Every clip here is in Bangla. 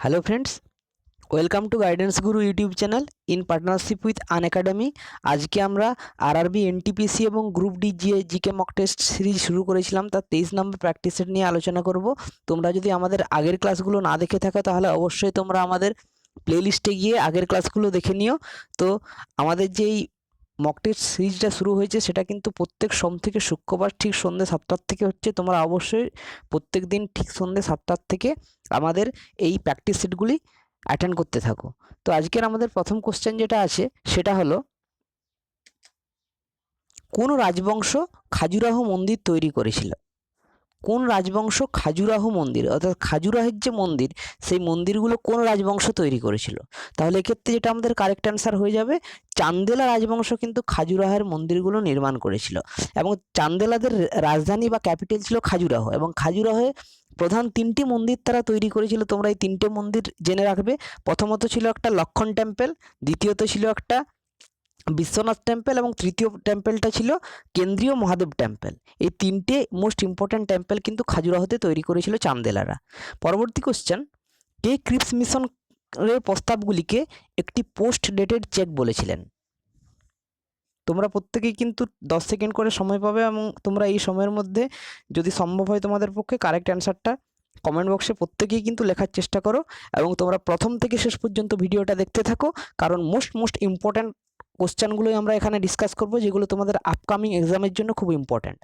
Hello friends, welcome to Guidance Guru YouTube channel in partnership with Unacademy। আজকে আমরা আরআরবি এনটিপিসি এবং group D GK mock test series শুরু করেছিলাম, তার 23 নম্বর প্র্যাকটিস সেট নিয়ে আলোচনা করব। তোমরা যদি আমাদের আগের ক্লাসগুলো না দেখে থাকো তাহলে অবশ্যই তোমরা আমাদের প্লেলিস্টে গিয়ে আগের ক্লাসগুলো দেখে নিও। তো আমাদের যেই মক টেস্ট সিরিজটা শুরু হয়েছে সেটা কিন্তু প্রত্যেক সোম থেকে শুক্রবার ঠিক সন্ধ্যে 7টার থেকে হচ্ছে। তোমরা অবশ্যই প্রত্যেক দিন ঠিক সন্ধ্যে 7টার থেকে আমাদের এই প্র্যাকটিস সেটগুলি অ্যাটেন্ড করতে থাকো। তো আজকের আমাদের প্রথম কোশ্চেন যেটা আছে সেটা হলো, কোন রাজবংশ খাজুরাহো মন্দির তৈরি করেছিল? কোন রাজবংশ খাজুরাহো মন্দির, অর্থাৎ খাজুরাহের যে মন্দির সেই মন্দিরগুলো কোন রাজবংশ তৈরি করেছিল? তাহলে এক্ষেত্রে যেটা আমাদের কারেক্ট অ্যান্সার হয়ে যাবে, চান্দেলা রাজবংশ কিন্তু খাজুরাহের মন্দিরগুলো নির্মাণ করেছিল। এবং চান্দেলাদের রাজধানী বা ক্যাপিটাল ছিল খাজুরাহো, এবং খাজুরাহোয় প্রধান 3টি মন্দির তারা তৈরি করেছিল। তোমরা এই 3টে মন্দির জেনে রাখবে। প্রথমত ছিল একটা লক্ষণ টেম্পল, দ্বিতীয়ত ছিল একটা বিশ্বনাথ টেম্পল, এবং তৃতীয় টেম্পলটা ছিল কেন্দ্রীয় মহাদেব টেম্পল। এই 3টে মোস্ট ইম্পর্ট্যান্ট টেম্পল কিন্তু খাজুরাহোতে তৈরি করেছিল চান্দেলারা। পরবর্তী কোশ্চেন, কে ক্রিপস মিশনের প্রস্তাবগুলিকে একটি পোস্ট ডেটেড চেক বলেছিলেন? তোমরা প্রত্যেকেই কিন্তু 10 সেকেন্ড করে সময় পাবে, এবং তোমরা এই সময়ের মধ্যে যদি সম্ভব হয় তোমাদের পক্ষে কারেক্ট অ্যান্সারটা কমেন্ট বক্সে প্রত্যেকেই কিন্তু লেখার চেষ্টা করো। এবং তোমরা প্রথম থেকে শেষ পর্যন্ত ভিডিওটা দেখতে থাকো, কারণ মোস্ট ইম্পর্ট্যান্ট কোশ্চেনগুলোই আমরা এখানে ডিসকাস করব, যেগুলো তোমাদের আপকামিং এক্সামের জন্য খুব ইম্পর্ট্যান্ট।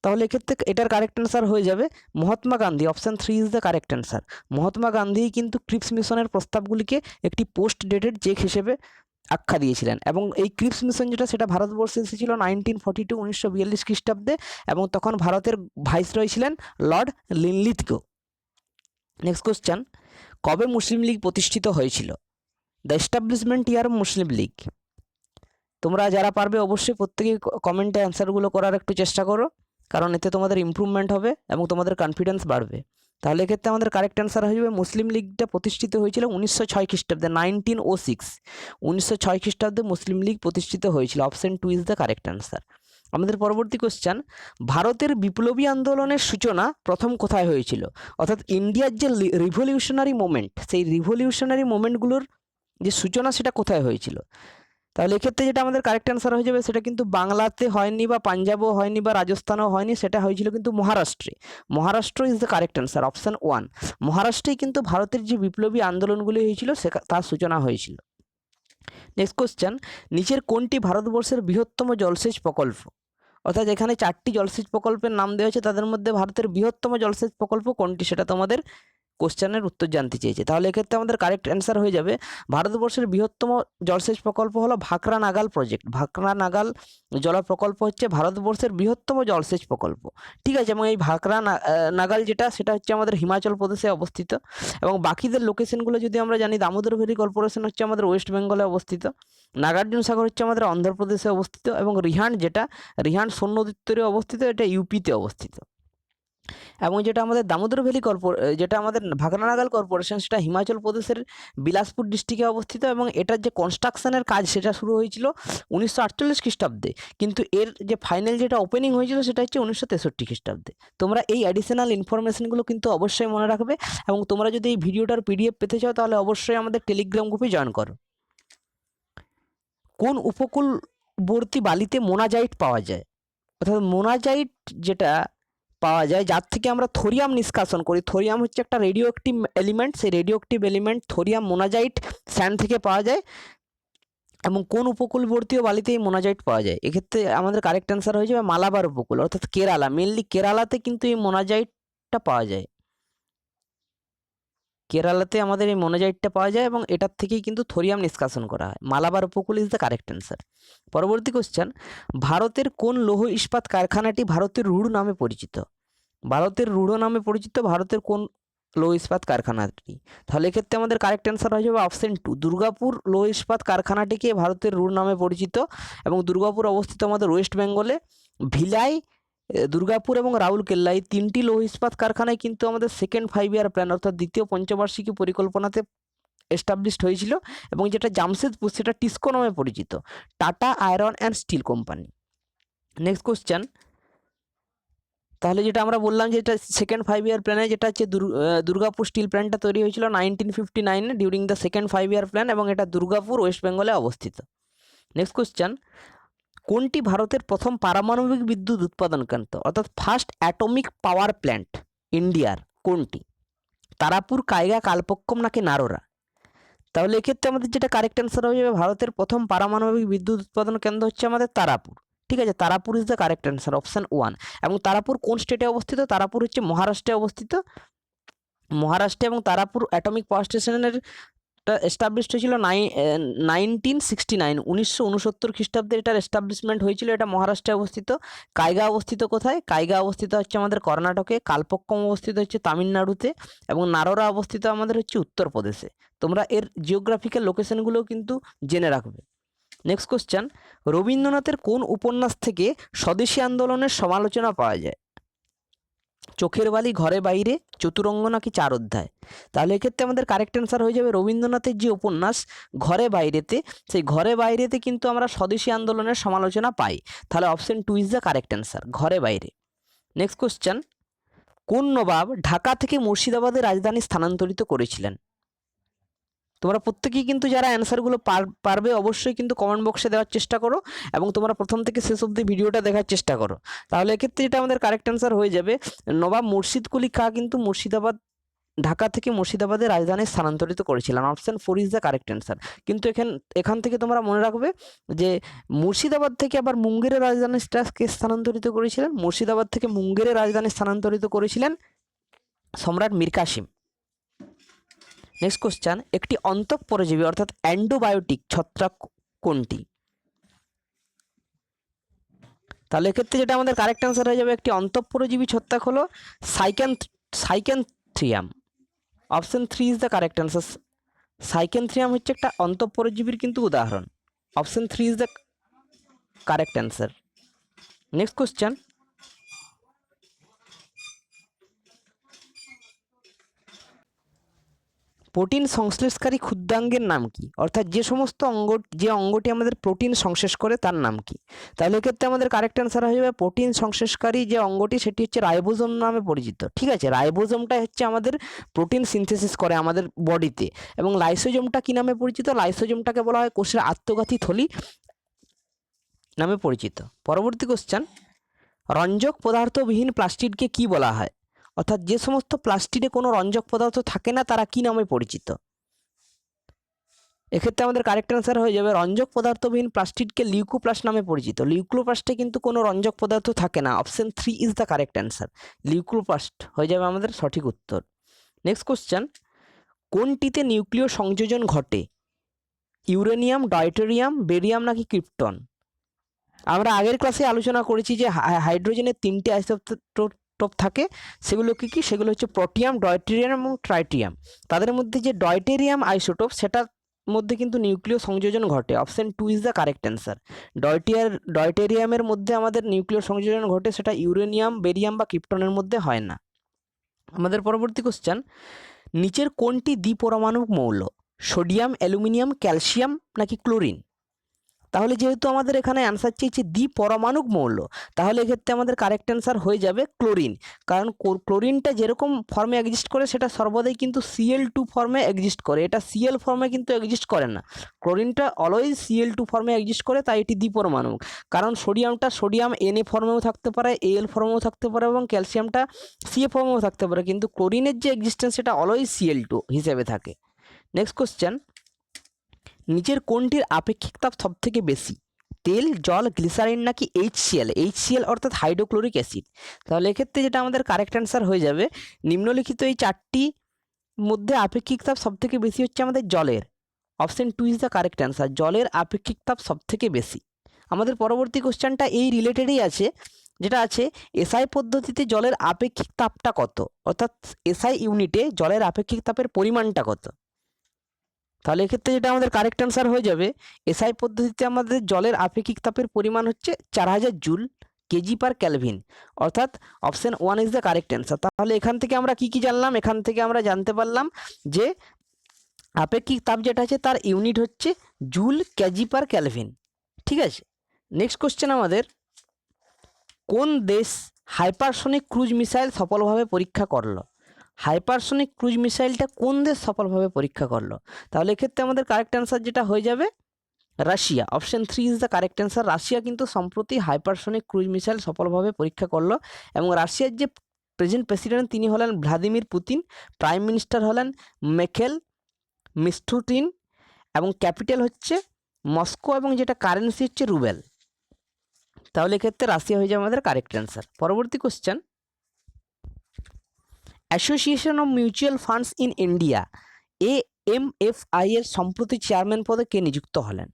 তাহলে এক্ষেত্রে এটার কারেক্ট অ্যান্সার হয়ে যাবে Mahatma Gandhi. Option 3 is the correct answer. Mahatma গান্ধীই কিন্তু ক্রিপস মিশনের প্রস্তাবগুলিকে একটি পোস্ট ডেটেড চেক হিসেবে আখ্যা দিয়েছিলেন। এবং এই ক্রিপস মিশন যেটা, সেটা ভারতবর্ষে এসেছিল 1942 1942 খ্রিস্টাব্দে, এবং তখন ভারতের ভাইসরয় ছিলেন লর্ড লিনলিথগো। নেক্সট কোশ্চেন, কবে মুসলিম লীগ প্রতিষ্ঠিত হয়েছিল? দ্য এস্টাবলিশমেন্ট ইয়ার মুসলিম লীগ। তোমরা যারা পারবে অবশ্যই প্রত্যেকেই কমেন্টে অ্যান্সারগুলো করার একটু চেষ্টা করো, কারণ এতে তোমাদের ইমপ্রুভমেন্ট হবে এবং তোমাদের কনফিডেন্স বাড়বে। তাহলে এক্ষেত্রে আমাদের কারেক্ট অ্যান্সার হয়ে যাবে, মুসলিম লীগটা প্রতিষ্ঠিত হয়েছিল 1906 খ্রিস্টাব্দে, 1906। 1906 খ্রিস্টাব্দে মুসলিম লীগ প্রতিষ্ঠিত হয়েছিল। Option 2 is the correct answer. আমাদের পরবর্তী কোশ্চেন, ভারতের বিপ্লবী আন্দোলনের সূচনা প্রথম কোথায় হয়েছিল? অর্থাৎ ইন্ডিয়ার যে রিভলিউশনারি মুভমেন্ট, সেই রিভলিউশনারি মুভমেন্টগুলোর যে সূচনা সেটা কোথায় হয়েছিল? তাহলে এক্ষেত্রে যেটা আমাদের কারেক্ট অ্যান্সার হয়ে যাবে, সেটা কিন্তু বাংলাতে হয়নি, বা পাঞ্জাবও হয়নি, বা রাজস্থানও হয়নি, সেটা হয়েছিল কিন্তু মহারাষ্ট্রে। Maharashtra is the correct answer. Option 1। মহারাষ্ট্রেই কিন্তু ভারতের যে বিপ্লবী আন্দোলনগুলি হয়েছিল তার সূচনা হয়েছিল। নেক্সট কোশ্চেন, নিচের কোনটি ভারতবর্ষের বৃহত্তম জলসেচ প্রকল্প? অর্থাৎ এখানে 4টি জলসেচ প্রকল্পের নাম দেওয়া হয়েছে, তাদের মধ্যে ভারতের বৃহত্তম জলসেচ প্রকল্প কোনটি সেটা তোমাদের কোশ্চেনের উত্তর জানতে চেয়েছে। তাহলে এক্ষেত্রে আমাদের কারেক্ট অ্যান্সার হয়ে যাবে, ভারতবর্ষের বৃহত্তম জলসেচ প্রকল্প হলো ভাকরা নাগাল প্রজেক্ট। ভাকরা নাগাল জল প্রকল্প হচ্ছে ভারতবর্ষের বৃহত্তম জলসেচ প্রকল্প। ঠিক আছে, এবং এই ভাকরা নাগাল যেটা, সেটা হচ্ছে আমাদের হিমাচল প্রদেশে অবস্থিত। এবং বাকিদের লোকেশনগুলো যদি আমরা জানি, দামোদর ভ্যালি কর্পোরেশন হচ্ছে আমাদের ওয়েস্ট বেঙ্গলে অবস্থিত, নাগার্জুন সাগর হচ্ছে আমাদের অন্ধ্রপ্রদেশে অবস্থিত, এবং রিহান্ড সোন নদীর তীরে অবস্থিত, এটা ইউপিতে অবস্থিত। এবং যেটা আমাদের দামোদর ভ্যালি যেটা আমাদের ভাকরানাগাল কর্পোরেশন, সেটা হিমাচল প্রদেশের বিলাসপুর ডিস্ট্রিক্টে অবস্থিত। এবং এটার যে কনস্ট্রাকশনের কাজ সেটা শুরু হয়েছিল 1948 খ্রিস্টাব্দে, কিন্তু এর যে ফাইনাল যেটা ওপেনিং হয়েছিল সেটা হচ্ছে 1963 খ্রিস্টাব্দে। তোমরা এই অ্যাডিশনাল ইনফরমেশনগুলো কিন্তু অবশ্যই মনে রাখবে, এবং তোমরা যদি এই ভিডিওটার পিডিএফ পেতে চাও তাহলে অবশ্যই আমাদের টেলিগ্রাম গ্রুপে জয়েন করো। কোন উপকূলবর্তী বালিতে মোনাজাইট পাওয়া যায়? অর্থাৎ মোনাজাইট যেটা পাওয়া যায়, যার থেকে আমরা থোরিয়াম নিষ্কাশন করি। থোরিয়াম হচ্ছে একটা রেডিও অ্যাক্টিভ এলিমেন্ট, সেই radio active element thorium monazite sand থেকে পাওয়া যায়। এবং কোন উপকূলবর্তী বালিতে এই মোনাজাইট পাওয়া যায়? এক্ষেত্রে আমাদের কারেক্ট অ্যান্সার হয়ে যাবে মালাবার উপকূল, অর্থাৎ কেরালা। মেনলি কেরালাতে কিন্তু এই মোনাজাইটটা পাওয়া যায়। কেরালাতে আমাদের এই মোনাজাইটটা পাওয়া যায়, এবং এটার থেকেই কিন্তু থোরিয়াম নিষ্কাশন করা হয়। মালাবার উপকূল ইজ দ্য কারেক্ট অ্যান্সার। পরবর্তী কোশ্চেন, ভারতের কোন লৌহ ইস্পাত কারখানাটি ভারতের রুড় নামে পরিচিত? ভারতের রূঢ় নামে পরিচিত ভারতের কোন লৌহ ইস্পাত কারখানাটি? তাহলে এক্ষেত্রে আমাদের কারেক্ট অ্যান্সার হয়ে যাবে অপশন 2। দুর্গাপুর লৌহ ইস্পাত কারখানাটিকে ভারতের রূঢ় নামে পরিচিত, এবং দুর্গাপুর অবস্থিত আমাদের ওয়েস্ট বেঙ্গলে। ভিলাই, দুর্গাপুর এবং রাউরকেল্লা, এই 3টি লৌহ ইস্পাত কারখানায় কিন্তু আমাদের সেকেন্ড 5 ইয়ার প্ল্যান, অর্থাৎ দ্বিতীয় পঞ্চবার্ষিকী পরিকল্পনাতে এস্টাবলিশড হয়েছিল। এবং যেটা জামশেদপুর, সেটা টিস্কো নামে পরিচিত, tata iron and steel company. Next question, তাহলে যেটা আমরা বললাম যে এটা সেকেন্ড 5 ইয়ার প্ল্যানে যেটা হচ্ছে দুর্গাপুর স্টিল প্ল্যান্টটা তৈরি হয়েছিল 1959 during the second 5 year plan, এবং এটা দুর্গাপুর ওয়েস্ট বেঙ্গলে অবস্থিত। নেক্সট কোশ্চেন, কোনটি ভারতের প্রথম পারমাণবিক বিদ্যুৎ উৎপাদন কেন্দ্র অর্থাৎ ফার্স্ট অ্যাটমিক পাওয়ার প্ল্যান্ট ইন্ডিয়ার কোনটি? তারাপুর, কাইগা, কালপক্কম নাকি নারোরা? তাহলে এক্ষেত্রে আমাদের যেটা কারেক্ট অ্যান্সার হয়ে যাবে, ভারতের প্রথম পারমাণবিক বিদ্যুৎ উৎপাদন কেন্দ্র হচ্ছে আমাদের তারাপুর। ঠিক আছে, Tarapur is the correct answer, option 1। এবং তারাপুর কোন স্টেটে অবস্থিত? তারাপুর হচ্ছে মহারাষ্ট্রে অবস্থিত, মহারাষ্ট্রে। এবং তারাপুর অ্যাটমিক পাওয়ার স্টেশনের এস্টাবলিশড হয়েছিল 1969 1969 খ্রিস্টাব্দে এটার এস্টাবলিশমেন্ট হয়েছিল। এটা মহারাষ্ট্রে অবস্থিত। কাইগা অবস্থিত কোথায়? কাইগা অবস্থিত হচ্ছে আমাদের কর্ণাটকে, কালপক্কম অবস্থিত হচ্ছে তামিলনাড়ুতে, এবং নারোরা অবস্থিত আমাদের হচ্ছে উত্তরপ্রদেশে। তোমরা এর জিওগ্রাফিক্যাল লোকেশনগুলোও কিন্তু জেনে রাখবে। নেক্সট কোশ্চেন, রবীন্দ্রনাথের কোন উপন্যাস থেকে স্বদেশী আন্দোলনের সমালোচনা পাওয়া যায়? চোখের বালি, ঘরে বাইরে, চতুরঙ্গ নাকি চার অধ্যায়? তাহলে এক্ষেত্রে আমাদের কারেক্ট অ্যান্সার হয়ে যাবে রবীন্দ্রনাথের যে উপন্যাস ঘরে বাইরেতে, সেই ঘরে বাইরেতে কিন্তু আমরা স্বদেশী আন্দোলনের সমালোচনা পাই। তাহলে option 2 is the correct answer, ঘরে বাইরে। নেক্সট কোশ্চেন, কোন নবাব ঢাকা থেকে মুর্শিদাবাদের রাজধানী স্থানান্তরিত করেছিলেন? তোমরা প্রত্যেকেই কিন্তু যারা অ্যান্সারগুলো পারবে অবশ্যই কিন্তু কমেন্ট বক্সে দেওয়ার চেষ্টা করো, এবং তোমরা প্রথম থেকে শেষ অবধি ভিডিওটা দেখার চেষ্টা করো। তাহলে এক্ষেত্রে এটা আমাদের কারেক্ট অ্যান্সার হয়ে যাবে, নবাব মুর্শিদ কুলি খাঁ কিন্তু ঢাকা থেকে মুর্শিদাবাদের রাজধানী স্থানান্তরিত করেছিলেন। Option 4 is the correct answer. কিন্তু এখান থেকে তোমরা মনে রাখবে যে মুর্শিদাবাদ থেকে আবার মুঙ্গেরের রাজধানীকে স্থানান্তরিত করেছিলেন, মুর্শিদাবাদ থেকে মুঙ্গেরের রাজধানী স্থানান্তরিত করেছিলেন সম্রাট মীর কাসিম। নেক্সট কোশ্চেন, একটি অন্তঃপরজীবী অর্থাৎ অ্যান্টিবায়োটিক ছত্রাক কোনটি? তাহলে এক্ষেত্রে যেটা আমাদের কারেক্ট অ্যান্সার হয়ে যাবে, একটি অন্তঃপরজীবী ছত্রাক হলো সাইক্যান্থ্রিয়াম। Option 3 is the correct answer. সাইক্যান্থ্রিয়াম হচ্ছে একটা অন্তঃপরজীবীর কিন্তু উদাহরণ। Option 3 is the correct answer. Next question, protein সংশ্লেষকারী ক্ষুদ্রাঙ্গের নাম কি? অর্থাৎ যে অঙ্গটি আমাদের প্রোটিন সংশ্লেষ করে তার নাম কি? তাহলে এক্ষেত্রে আমাদের কারেক্ট অ্যান্সার হয়ে যাবে, প্রোটিন সংশ্লেষকারী যে অঙ্গটি সেটি হচ্ছে রাইবোজোম নামে পরিচিত। ঠিক আছে, রাইবোজোমটা হচ্ছে আমাদের প্রোটিন সিনথেসিস করে আমাদের বডিতে। এবং লাইসোজোমটা কি নামে পরিচিত? লাইসোজোমটাকে বলা হয় কোষের আত্মঘাতী থলি নামে পরিচিত। পরবর্তী কোশ্চেন, রঞ্জক পদার্থবিহীন প্লাস্টিডকে কি বলা হয়? অর্থাৎ যে সমস্ত প্লাস্টিডে কোনো রঞ্জক পদার্থ থাকে না তারা কি নামে পরিচিত? এক্ষেত্রে আমাদের কারেক্ট অ্যান্সার হয়ে যাবে, রঞ্জক পদার্থবিহীন প্লাস্টিডকে লিউকোপ্লাস্ট নামে পরিচিত। লিউকোপ্লাস্টে কিন্তু কোনো রঞ্জক পদার্থ থাকে না। Option 3 is the correct answer, leucoplast হয়ে যাবে আমাদের সঠিক উত্তর। নেক্সট কোশ্চেন, কোনটিতে নিউক্লিয় সংযোজন ঘটে? ইউরেনিয়াম, ডয়টেরিয়াম, বেরিয়াম নাকি ক্রিপ্টন? আমরা আগের ক্লাসে আলোচনা করেছি যে হাইড্রোজেনের 3টে আইসোটোপ থাকে। সেগুলো কি কি? সেগুলো হচ্ছে প্রোটিয়াম, ডয়টেরিয়াম এবং ট্রাইটিয়াম। তাদের মধ্যে যে ডয়টেরিয়াম আইসোটোপ সেটার মধ্যে কিন্তু নিউক্লিয় সংযোজন ঘটে। Option 2 is the correct answer. ডয়টেরিয়ামের মধ্যে আমাদের নিউক্লিয় সংযোজন ঘটে, সেটা ইউরেনিয়াম, বেরিয়াম বা ক্রিপ্টনের মধ্যে হয় না। আমাদের পরবর্তী কোশ্চেন, নিচের কোনটি দ্বিপরমাণুক মৌল? সোডিয়াম, অ্যালুমিনিয়াম, ক্যালসিয়াম নাকি ক্লোরিন? তাহলে যেহেতু আমাদের এখানে অ্যান্সার চেয়েছে দ্বিপরমাণুক মৌল, তাহলে এক্ষেত্রে আমাদের কারেক্ট অ্যান্সার হয়ে যাবে ক্লোরিন। কারণ ক্লোরিনটা যেরকম ফর্মে এক্সিস্ট করে সেটা সর্বদাই কিন্তু Cl2 ফর্মে এক্সিস্ট করে, এটা Cl ফর্মে কিন্তু এক্সিস্ট করে না। ক্লোরিনটা অলওয়েজ Cl2 ফর্মে এক্সিস্ট করে, তাই এটি দ্বিপরমাণুক। কারণ সোডিয়াম Na ফর্মেও থাকতে পারে, Al ফর্মেও থাকতে পারে, এবং ক্যালসিয়ামটা Ca ফর্মেও থাকতে পারে, কিন্তু ক্লোরিনের যে এক্সিস্টেন্স সেটা অলওয়েজ Cl2 হিসেবে থাকে। নেক্সট কোশ্চেন, নিচের কোনটির আপেক্ষিক তাপ সব থেকে বেশি? তেল, জল, গ্লিসারিন নাকি HCl অর্থাৎ হাইড্রোক্লোরিক অ্যাসিড? তাহলে এক্ষেত্রে যেটা আমাদের কারেক্ট অ্যান্সার হয়ে যাবে, নিম্নলিখিত এই 4টি মধ্যে আপেক্ষিক তাপ সব থেকে বেশি হচ্ছে আমাদের জলের। Option 2 is the correct answer, জলের আপেক্ষিক তাপ সব থেকে বেশি। আমাদের পরবর্তী কোশ্চেনটা এই রিলেটেডই আছে, যেটা আছে এসআই পদ্ধতিতে জলের আপেক্ষিক তাপটা কত? অর্থাৎ এসআই ইউনিটে জলের আপেক্ষিক তাপের পরিমাণটা কত? তাহলে এক্ষেত্রে যেটা আমাদের কারেক্ট অ্যান্সার হয়ে যাবে, এসআই পদ্ধতিতে আমাদের জলের আপেক্ষিক তাপের পরিমাণ হচ্ছে 4000 জুল কেজি পার ক্যালভিন, অর্থাৎ option 1 is the correct answer. তাহলে এখান থেকে আমরা কি জানলাম? এখান থেকে আমরা জানতে পারলাম যে আপেক্ষিক তাপ যেটা আছে তার ইউনিট হচ্ছে জুল কেজি পার ক্যালভিন। ঠিক আছে, নেক্সট কোশ্চেন আমাদের, কোন দেশ হাইপারসনিক ক্রুজ মিসাইল সফলভাবে পরীক্ষা করলো? হাইপারসনিক ক্রুজ মিসাইলটা কোন দেশ সফলভাবে পরীক্ষা করলো? তাহলে এক্ষেত্রে আমাদের কারেক্ট অ্যান্সার যেটা হয়ে যাবে Russia. Option 3 is the correct answer. Russia কিন্তু সম্প্রতি হাইপারসনিক ক্রুজ মিসাইল সফলভাবে পরীক্ষা করলো এবং রাশিয়ার যে প্রেজেন্ট প্রেসিডেন্ট তিনি হলেন ভ্লাদিমির পুতিন, প্রাইম মিনিস্টার হলেন মিখাইল মিশস্টুটিন এবং ক্যাপিটাল হচ্ছে মস্কো এবং যেটা কারেন্সি হচ্ছে রুবেল। তাহলে এক্ষেত্রে রাশিয়া হয়ে যাবে আমাদের কারেক্ট অ্যান্সার। পরবর্তী question, association of mutual funds in India AMFI এর সম্প্রতি চেয়ারম্যান পদে কে নিযুক্ত হলেন?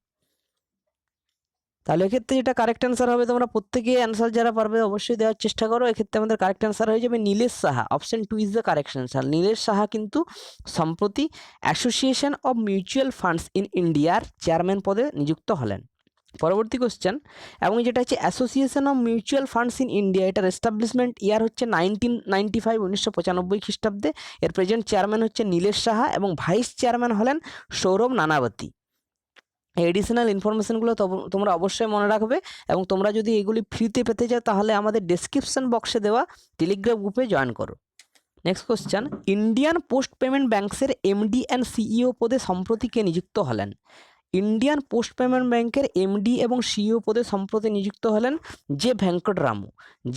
তাহলে এক্ষেত্রে যেটা কারেক্ট অ্যান্সার হবে, তোমরা প্রত্যেকে অ্যান্সার যারা পারবে অবশ্যই দেওয়ার চেষ্টা করো। এক্ষেত্রে আমাদের কারেক্ট অ্যান্সার হয়ে যাবে Nilesh Saha. Option 2 is the correct answer. Nilesh Saha কিন্তু সম্প্রতি association of mutual funds in ইন্ডিয়ার চেয়ারম্যান পদে নিযুক্ত হলেন। পরবর্তী কোশ্চেন, এবং যেটা হচ্ছে association of mutual funds in India, এটার এস্টাবলিশমেন্ট ইয়ার হচ্ছে 1995 1995 খ্রিস্টাব্দে। এর প্রেজেন্ট চেয়ারম্যান হচ্ছে নীলেশ সাহা এবং ভাইস চেয়ারম্যান হলেন সৌরভ নানাবতী। এই এডিশনাল ইনফরমেশনগুলো তোমরা অবশ্যই মনে রাখবে এবং তোমরা যদি এগুলি ফ্রিতে পেতে চাও তাহলে আমাদের ডেসক্রিপশন বক্সে দেওয়া টেলিগ্রাম গ্রুপে জয়েন করো। Next question, Indian post payment ব্যাংকসের MD অ্যান্ড CEO পদে সম্প্রতি কে নিযুক্ত হলেন? ইন্ডিয়ান পোস্ট পেমেন্ট ব্যাংকের MD এবং CEO পদে সম্প্রতি নিযুক্ত হলেন জে ভেঙ্কটরামু।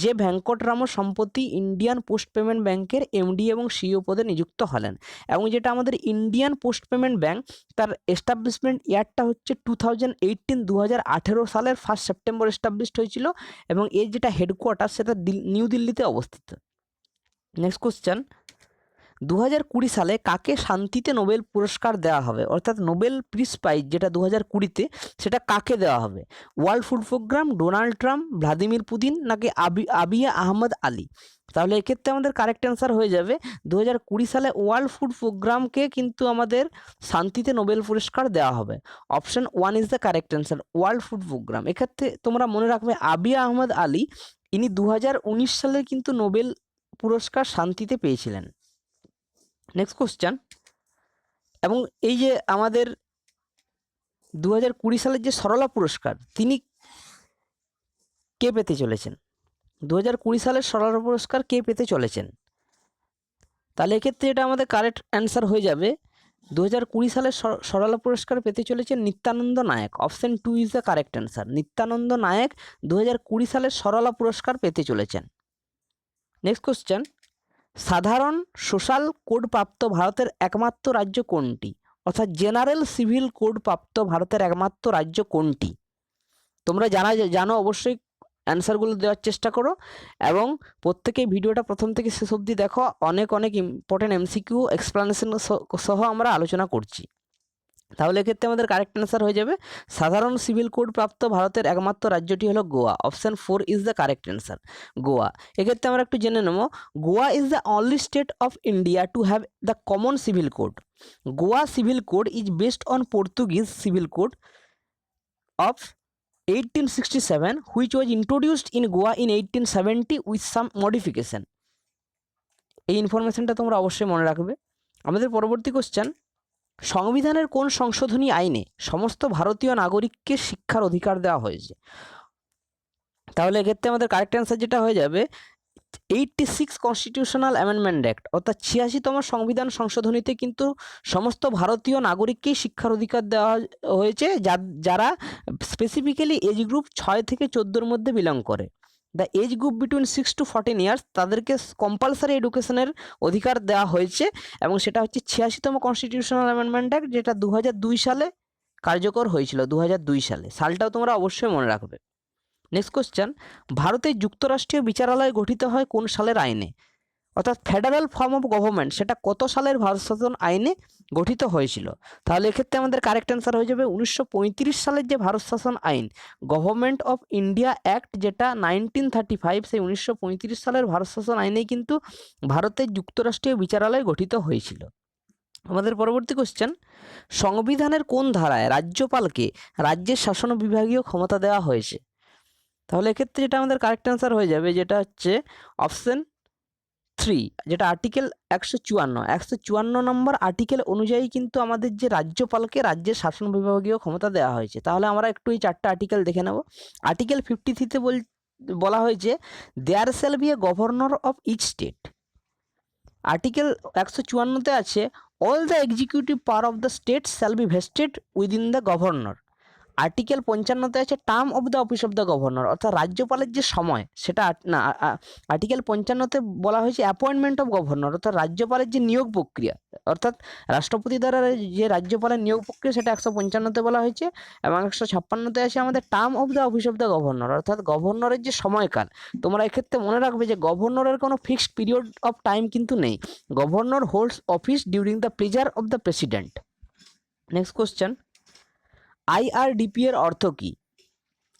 জে ভেঙ্কটরামু সম্প্রতি ইন্ডিয়ান পোস্ট পেমেন্ট ব্যাংকের MD এবং CEO পদে নিযুক্ত হলেন এবং যেটা আমাদের ইন্ডিয়ান পোস্ট পেমেন্ট ব্যাংক তার এস্টাবলিশমেন্ট ইয়ারটা হচ্ছে 2018 সালের 1 সেপ্টেম্বর এস্টাবলিশড হয়েছিল এবং এর যেটা হেডকোয়ার্টার সেটা নিউ দিল্লিতে অবস্থিত। নেক্সট কোশ্চেন, 2020 সালে কাকে শান্তিতে নোবেল পুরস্কার দেওয়া হবে? অর্থাৎ নোবেল পিস প্রাইজ যেটা 2020-তে সেটা কাকে দেওয়া হবে? World food programme, Donald Trump, Vladimir Putin নাকি আবিয়া আহমদ আলী? তাহলে এক্ষেত্রে আমাদের কারেক্ট অ্যান্সার হয়ে যাবে 2020 সালে ওয়ার্ল্ড ফুড প্রোগ্রামকে কিন্তু আমাদের শান্তিতে নোবেল পুরস্কার দেওয়া হবে। Option 1 is the correct answer, world food programme. এক্ষেত্রে তোমরা মনে রাখবে আবিয়া আহমদ আলী ইনি 2019 সালে কিন্তু নোবেল পুরস্কার শান্তিতে পেয়েছিলেন। নেক্সট কোশ্চেন, এবং এই যে আমাদের 2020 সালের যে সরলা পুরস্কার তিনি কে পেতে চলেছেন? 2020 সালের সরলা পুরস্কার কে পেতে চলেছেন? তাহলে এক্ষেত্রে এটা আমাদের কারেক্ট অ্যান্সার হয়ে যাবে 2020 সালের সরলা পুরস্কার পেতে চলেছেন Nityananda Nayak. Option 2 is the correct answer. Nityananda Nayak 2020 সালের সরলা পুরস্কার পেতে চলেছেন। নেক্সট কোশ্চেন, সাধারণ সোশ্যাল কোড প্রাপ্ত ভারতের একমাত্র রাজ্য কোনটি? অর্থাৎ জেনারেল সিভিল কোড প্রাপ্ত ভারতের একমাত্র রাজ্য কোনটি? তোমরা জানো অবশ্যই অ্যান্সারগুলো দেওয়ার চেষ্টা করো এবং প্রত্যেকেই ভিডিওটা প্রথম থেকে শেষ অবধি দেখো। অনেক ইম্পর্টেন্ট MCQ এক্সপ্লানেশন সহ আমরা আলোচনা করছি। তাহলে এক্ষেত্রে আমাদের কারেক্ট অ্যান্সার হয়ে যাবে সাধারণ সিভিল কোড প্রাপ্ত ভারতের একমাত্র রাজ্যটি হলো Goa. Option 4 is the correct answer, Goa. এক্ষেত্রে আমরা একটু জেনে নেব, Goa is the only state of India to have the common civil code. Goa civil code is based on Portuguese civil code of 1867 which was introduced in Goa in 1870 with some modification। এই ইনফরমেশনটা তোমরা অবশ্যই মনে রাখবে। আমাদের পরবর্তী কোশ্চেন, সংবিধানের কোন সংশোধনী আইনে সমস্ত ভারতীয় নাগরিককে শিক্ষার অধিকার দেওয়া হয়েছে? তাহলে এক্ষেত্রে আমাদের কারেক্ট অ্যান্সার যেটা হয়ে যাবে 86 কনস্টিটিউশনাল অ্যামেন্ডমেন্ট অ্যাক্ট, অর্থাৎ 86তম সংবিধান সংশোধনীতে কিন্তু সমস্ত ভারতীয় নাগরিককেই শিক্ষার অধিকার দেওয়া হয়েছে যারা স্পেসিফিক্যালি এজ গ্রুপ 6 থেকে 14-র মধ্যে বিলং করে। The age group between 6 to 14 years তাদেরকে কম্পালসারি এডুকেশনের অধিকার দেওয়া হয়েছে এবং সেটা হচ্ছে 86তম কনস্টিটিউশনাল অ্যামেন্ডমেন্ট অ্যাক্ট, যেটা 2002 সালে কার্যকর হয়েছিল। 2002 সালে সালটাও তোমরা অবশ্যই মনে রাখবে। নেক্সট কোশ্চেন, ভারতের যুক্তরাষ্ট্রীয় বিচারালয় গঠিত হয় কোন সালের আইনে? অর্থাৎ ফেডারেল ফর্ম অফ গভর্নমেন্ট সেটা কত সালের ভারত শাসন আইনে গঠিত হয়েছিল? তাহলে এক্ষেত্রে আমাদের কারেক্ট অ্যান্সার হয়ে যাবে 1935 সালের যে ভারত শাসন আইন গভর্নমেন্ট অফ ইন্ডিয়া অ্যাক্ট, যেটা 1935, সেই 1935 সালের ভারত শাসন আইনেই কিন্তু ভারতের যুক্তরাষ্ট্রীয় বিচারালয় গঠিত হয়েছিল। আমাদের পরবর্তী কোশ্চেন, সংবিধানের কোন ধারায় রাজ্যপালকে রাজ্যের শাসন বিভাগীয় ক্ষমতা দেওয়া হয়েছে? তাহলে এক্ষেত্রে যেটা আমাদের কারেক্ট অ্যান্সার হয়ে যাবে যেটা হচ্ছে অপশন 3, যেটা আর্টিকেল 154 নম্বর আর্টিকেল অনুযায়ী কিন্তু আমাদের যে রাজ্যপালকে রাজ্যের শাসন বিভাগীয় ক্ষমতা দেওয়া হয়েছে। তাহলে আমরা একটু এই 4টা আর্টিকেল দেখে নেব। আর্টিকেল 53-তে বলা হয়েছে there shall be a governor of each state. Article 154-তে আছে all the executive power of the state shall be vested within the governor. Article 55-তে আছে term of the office of the governor, অর্থাৎ রাজ্যপালের যে সময় সেটা না, আর্টিকেল 55-তে বলা হয়েছে অ্যাপয়েন্টমেন্ট অফ গভর্নর, অর্থাৎ রাজ্যপালের যে নিয়োগ প্রক্রিয়া, অর্থাৎ রাষ্ট্রপতি দ্বারা যে রাজ্যপালের নিয়োগ প্রক্রিয়া সেটা 155-তে বলা হয়েছে। এবং 156-তে আছে আমাদের term of the office of the governor, অর্থাৎ গভর্নরের যে সময়কাল। তোমরা এক্ষেত্রে মনে রাখবে যে গভর্নরের কোনো ফিক্সড পিরিয়ড অফ টাইম কিন্তু নেই। Governor holds office during the pleasure of the president. Next question, আইআরডিপি এর অর্থ কী?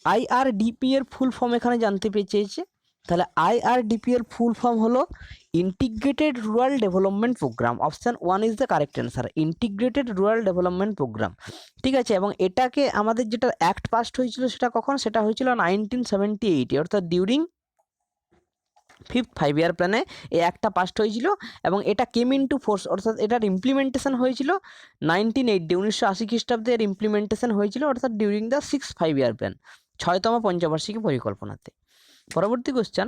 আইআরডিপি এর ফুল ফর্ম এখানে জানতে চেয়েছে। তাহলে আইআরডিপি এর ফুল ফর্ম হলো integrated rural development programme. Option 1 is the correct answer, integrated rural development programme. ঠিক আছে, এবং এটাকে আমাদের যেটা অ্যাক্ট পাস্ট হয়েছিল সেটা কখন? সেটা হয়েছিল 1978, অর্থাৎ ডিউরিং 5th 5-year প্ল্যানে এই অ্যাক্টটা পাস্ট হয়েছিল। এবং এটা কেম ইনটু ফোর্স, অর্থাৎ এটার ইমপ্লিমেন্টেশন হয়েছিল 1980, 1980 খ্রিস্টাব্দে এর ইমপ্লিমেন্টেশন হয়েছিল, অর্থাৎ during the 6th 5-year plan, 6তম পঞ্চবার্ষিকী পরিকল্পনাতে। পরবর্তী কোশ্চেন,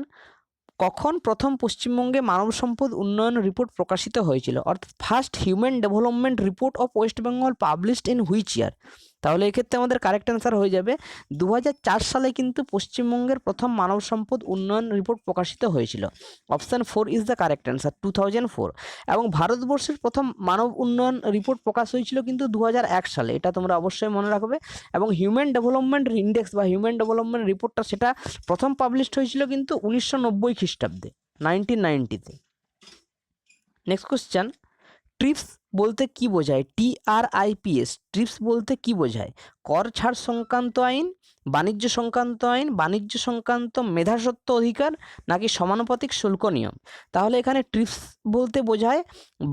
কখন প্রথম পশ্চিমবঙ্গে মানব সম্পদ উন্নয়ন রিপোর্ট প্রকাশিত হয়েছিল? অর্থাৎ first human development report of West Bengal published in which year? তাহলে এক্ষেত্রে আমাদের কারেক্ট অ্যান্সার হয়ে যাবে 2004 সালে কিন্তু পশ্চিমবঙ্গের প্রথম মানব সম্পদ উন্নয়ন রিপোর্ট প্রকাশিত হয়েছিল। Option 4 is the correct answer, 2004। এবং ভারতবর্ষের প্রথম মানব উন্নয়ন রিপোর্ট প্রকাশ হয়েছিল কিন্তু 2001 সালে, এটা তোমরা অবশ্যই মনে রাখবে। এবং হিউম্যান ডেভেলপমেন্ট ইন্ডেক্স বা হিউম্যান ডেভেলপমেন্ট রিপোর্টটা সেটা প্রথম পাবলিশড হয়েছিল কিন্তু 1990 খ্রিস্টাব্দে, 1990-তে। নেক্সট কোশ্চেন, ট্রিপস বলতে কি বোঝায়? TRIPS, ট্রিপস বলতে কি বোঝায়? কর ছাড় সংক্রান্ত আইন, বাণিজ্য সংক্রান্ত আইন, বাণিজ্য সংক্রান্ত মেধাস্বত্ব অধিকার, নাকি সমানুপাতিক শুল্ক নিয়ম? তাহলে এখানে ট্রিপস বলতে বোঝায়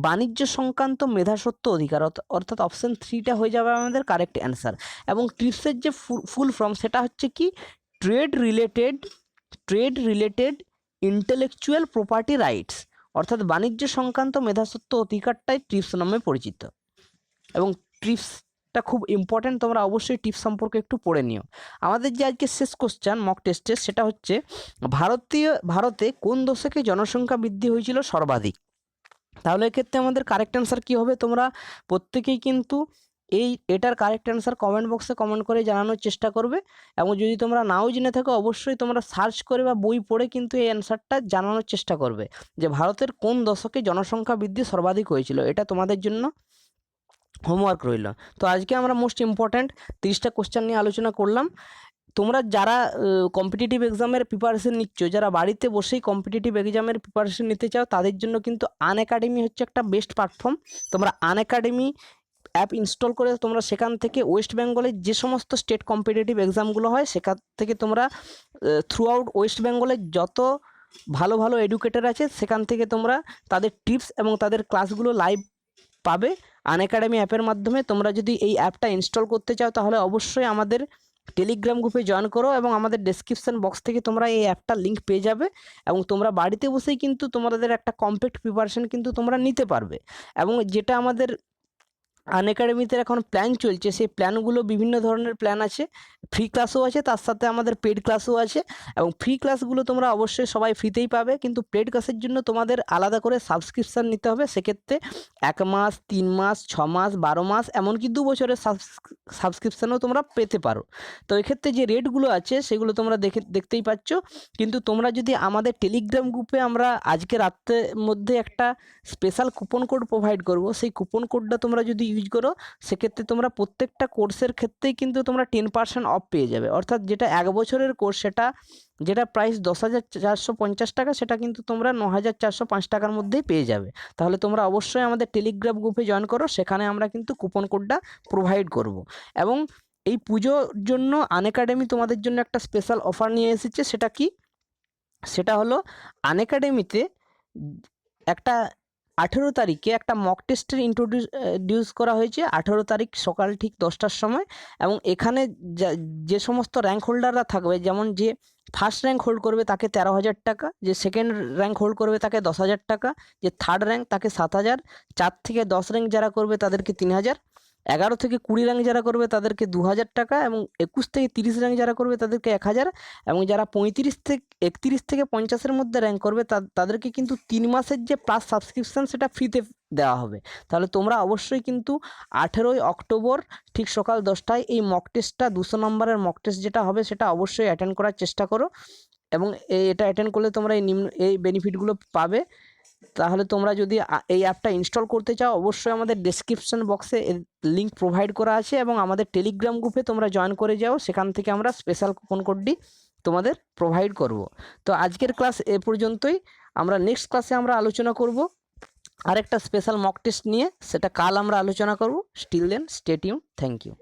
বাণিজ্য সংক্রান্ত মেধাস্বত্ব অধিকার, অর্থাৎ অপশান 3টা হয়ে যাবে আমাদের কারেক্ট অ্যান্সার। এবং ট্রিপসের যে ফুল ফর্ম সেটা হচ্ছে কি? Trade related intellectual property rights, অর্থাৎ বাণিজ্য সংক্রান্ত মেধাস্বত্ব অধিকারটাই ট্রিপস নামে পরিচিত। এবং ট্রিপসটা খুব ইম্পর্ট্যান্ট, তোমরা অবশ্যই ট্রিপস সম্পর্কে একটু পড়ে নিও। আমাদের যে আজকে শেষ কোশ্চেন মক টেস্টের, সেটা হচ্ছে ভারতে কোন দশকে জনসংখ্যা বৃদ্ধি হয়েছিল সর্বাধিক? তাহলে এক্ষেত্রে আমাদের কারেক্ট অ্যান্সার কী হবে? তোমরা প্রত্যেকেই কিন্তু এটার কারেক্ট অ্যান্সার কমেন্ট বক্সে কমেন্ট করে জানানোর চেষ্টা করবে। এবং যদি তোমরা নাও জেনে থাকো অবশ্যই তোমরা সার্চ করে বা বই পড়ে কিন্তু এই অ্যান্সারটা জানানোর চেষ্টা করবে যে ভারতের কোন দশকে জনসংখ্যা বৃদ্ধি সর্বাধিক হয়েছিল। এটা তোমাদের জন্য হোমওয়ার্ক রইল। তো আজকে আমরা মোস্ট ইম্পর্ট্যান্ট 30টা কোশ্চেন নিয়ে আলোচনা করলাম। তোমরা যারা কম্পিটিটিভ এক্সামের প্রিপারেশন নিচ্ছ, যারা বাড়িতে বসেই কম্পিটিটিভ এক্সামের প্রিপারেশন নিতে চাও, তাদের জন্য কিন্তু আনএকাডেমি হচ্ছে একটা বেস্ট প্ল্যাটফর্ম। তোমরা আনএকাডেমি অ্যাপ ইনস্টল করে তোমরা সেখান থেকে ওয়েস্ট বেঙ্গলের যে সমস্ত স্টেট কম্পিটিটিভ এক্সামগুলো হয় সেখান থেকে তোমরা থ্রু আউট ওয়েস্ট বেঙ্গলের যত ভালো ভালো এডুকেটর আছে সেখান থেকে তোমরা তাদের টিপস এবং তাদের ক্লাসগুলো লাইভ পাবে আনএকাডেমি অ্যাপের মাধ্যমে। তোমরা যদি এই অ্যাপটা ইনস্টল করতে চাও তাহলে অবশ্যই আমাদের টেলিগ্রাম গ্রুপে জয়েন করো এবং আমাদের ডেসক্রিপশন বক্স থেকে তোমরা এই অ্যাপটার লিঙ্ক পেয়ে যাবে। এবং তোমরা বাড়িতে বসেই কিন্তু তোমাদের একটা কমপ্লিট প্রিপারেশন কিন্তু তোমরা নিতে পারবে। এবং যেটা আমাদের আনএকাডেমিতে এখন প্ল্যান চলছে, সেই প্ল্যানগুলো বিভিন্ন ধরনের প্ল্যান আছে, ফ্রি ক্লাসও আছে, তার সাথে আমাদের পেড ক্লাসও আছে। এবং ফ্রি ক্লাসগুলো তোমরা অবশ্যই সবাই ফ্রিতেই পাবে, কিন্তু পেড ক্লাসের জন্য তোমাদের আলাদা করে সাবস্ক্রিপশান নিতে হবে। সেক্ষেত্রে 1 মাস, 3 মাস, 6 মাস, 12 মাস, এমনকি 2 বছরের সাবস্ক্রিপশানও তোমরা পেতে পারো। তো এক্ষেত্রে যে রেটগুলো আছে সেগুলো তোমরা দেখতেই পাচ্ছ। কিন্তু তোমরা যদি আমাদের টেলিগ্রাম গ্রুপে আমরা আজকে রাত্রের মধ্যে একটা স্পেশাল কুপন কোড প্রোভাইড করব, সেই কুপন কোডটা তোমরা যদি ইউজ করো সেক্ষেত্রে তোমরা প্রত্যেকটা কোর্সের ক্ষেত্রেই কিন্তু তোমরা 10% অফ পেয়ে যাবে। অর্থাৎ যেটা 1 বছরের কোর্স যেটা প্রাইস 10,450 টাকা, সেটা কিন্তু তোমরা 9,405 টাকার মধ্যেই পেয়ে যাবে। তাহলে তোমরা অবশ্যই আমাদের টেলিগ্রাম গ্রুপে জয়েন করো, সেখানে আমরা কিন্তু কুপন কোডটা প্রোভাইড করব। এবং এই পুজোর জন্য আনএকাডেমি তোমাদের জন্য একটা স্পেশাল অফার নিয়ে এসেছে। সেটা কি? সেটা হলো আনএকাডেমিতে একটা 18 তারিখে একটা মক টেস্টের ইন্ট্রোডিউস করা হয়েছে, 18 তারিখ সকাল ঠিক 10টার সময়। এবং এখানে যে সমস্ত র্যাঙ্ক হোল্ডাররা থাকবে, যেমন যে ফার্স্ট র্যাঙ্ক হোল্ড করবে তাকে 13,000 টাকা, যে সেকেন্ড র্যাঙ্ক হোল্ড করবে তাকে 10,000 টাকা, যে থার্ড র্যাঙ্ক তাকে 7,000, 4 থেকে 10 র্যাঙ্ক যারা করবে তাদেরকে 3,000, 11 থেকে 20 র্যাঙ্ক যারা করবে তাদেরকে 2000 টাকা, এবং 21 থেকে 30 র্যাঙ্ক যারা করবে তাদেরকে 1000, এবং যারা 31 থেকে 50-এর মধ্যে র্যাঙ্ক করবে তাদেরকে কিন্তু 3 মাসের যে প্লাস সাবস্ক্রিপশান সেটা ফ্রিতে দেওয়া হবে। তাহলে তোমরা অবশ্যই কিন্তু 18ই অক্টোবর ঠিক সকাল 10টায় এই মক টেস্টটা, 200 নম্বরের মক টেস্ট যেটা হবে সেটা অবশ্যই অ্যাটেন্ড করার চেষ্টা করো, এবং এটা অ্যাটেন্ড করলে তোমরা এই বেনিফিটগুলো পাবে। তাহলে তোমরা যদি এই অ্যাপটা ইনস্টল করতে চাও, অবশ্যই আমাদের ডেসক্রিপশন বক্সে লিঙ্ক প্রোভাইড করা আছে, এবং আমাদের টেলিগ্রাম গ্রুপে তোমরা জয়েন করে যাও, সেখান থেকে আমরা স্পেশাল কুপন কোডটি তোমাদের প্রোভাইড করব। তো আজকের ক্লাস এ পর্যন্তই। আমরা নেক্সট ক্লাসে আমরা আলোচনা করব আরেকটা স্পেশাল মক টেস্ট নিয়ে, সেটা কাল আমরা আলোচনা করব। Still then stay tuned, thank you.